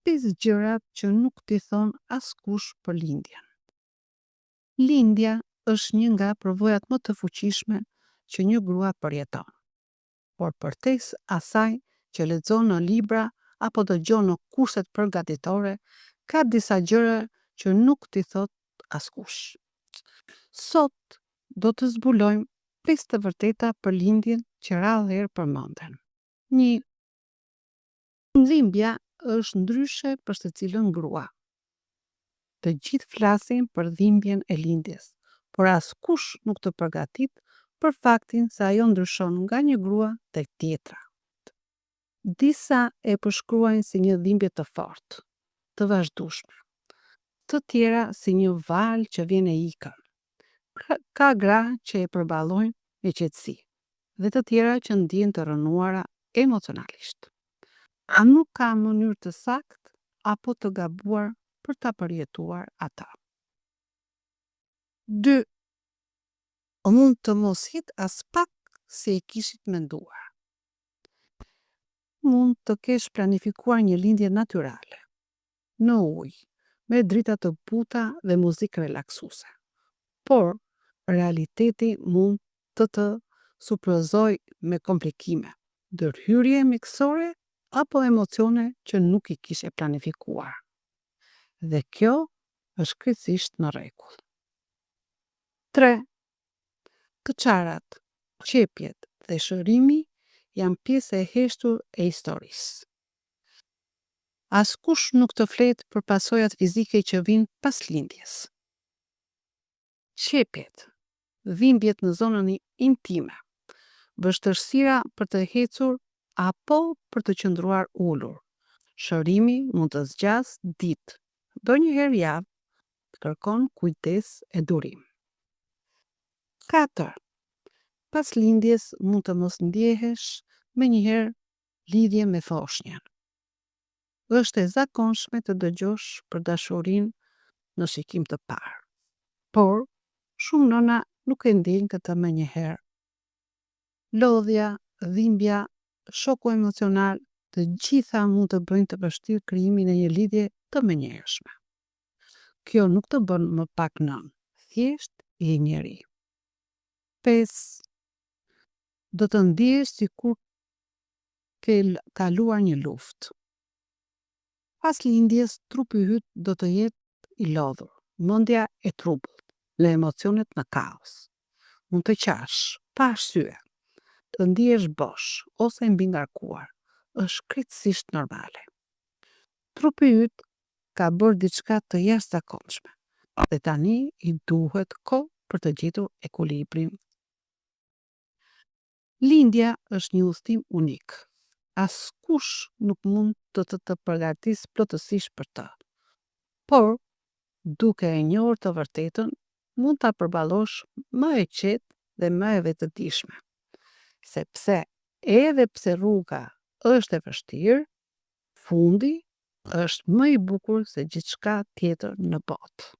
5 gjërat që nuk t'i thon askush për lindjen. Lindja është një nga përvojat më të fuqishme që një grua përjeton. Por përtes asaj që lexon në libra apo dëgjon në kurset përgatitore, ka disa gjëra që nuk t'i thot askush. Sot do të zbulojmë 5 të vërteta për lindjen që radhëherë përmenden. 1. Dhimbja është ndryshe për secilën grua. Të gjithë flasin për dhimbjen e lindjes, por askush nuk të përgatit për faktin se ajo ndryshon nga një grua tek tjetra. Disa e përshkruajnë si një dhimbje të fortë, të vazhdueshme. Të tjera si një valë që vjen e ikën. Ka gra që e përballojnë me qetësi dhe të tjera që ndjehen të rënuara emocionalisht. A nuk ka mënyrë të saktë apo të gabuar për ta përjetuar ata? 2. Mund të mos jetë as pak se e kishit menduar. Mund të kesh planifikuar një lindje natyrale, në ujë, me drita të buta dhe muzikë relaksuese. Por realiteti mund të surprizoj me komplikime, ndërhyrje mjekësore apo emocione që nuk i kishe planifikuar. Dhe kjo është krejtësisht në rregull. 3. Këçarat, qepjet dhe shërimi janë pjesë e heshtur e historisë. Askush nuk të flet për pasojat fizike që vijnë pas lindjes. Qepjet, dhimbjet në zonën intime, vështirësira për të ecur apo për të qëndruar ulur. Shërimi mund të zgjasë ditë, ndonjëherë javë, kërkon kujdes e durim. 4. Pas lindjes mund të mos ndjehesh menjëherë lidhje me foshnjën. Është e zakonshme të dëgjosh për dashurinë në shikim të parë, por shumë nëna nuk e ndjejnë këtë menjëherë. Lodhja, dhimbja, shoku emocional, të gjitha mund të bëjnë të vështirë krijimin e një lidhje të menjëhershme. Kjo nuk të bën më pak nën, thjesht je njeri. 5. Do të ndihesh sikur ke kaluar një luftë. Pas lindjes, trupi yt do të jetë i lodhur, mendja e trupullt, dhe emocionet në kaos. Mund të qash, pa arsye, të ndihesh bosh ose mbi ngarkuar. Është krejtësisht normale. Trupi yt ka bërë diçka të jashtëzakonshme dhe tani i duhet kohë për të gjetur ekuilibrin. Lindja është një udhëtim unik. Askush nuk mund të përgatisë plotësisht për të. Por, duke e njohur të vërtetën, mund ta përballosh më e qetë dhe më e vetëdijshme. Sepse edhe pse rruga është e vështirë, fundi është më i bukur se gjithçka tjetër në botë.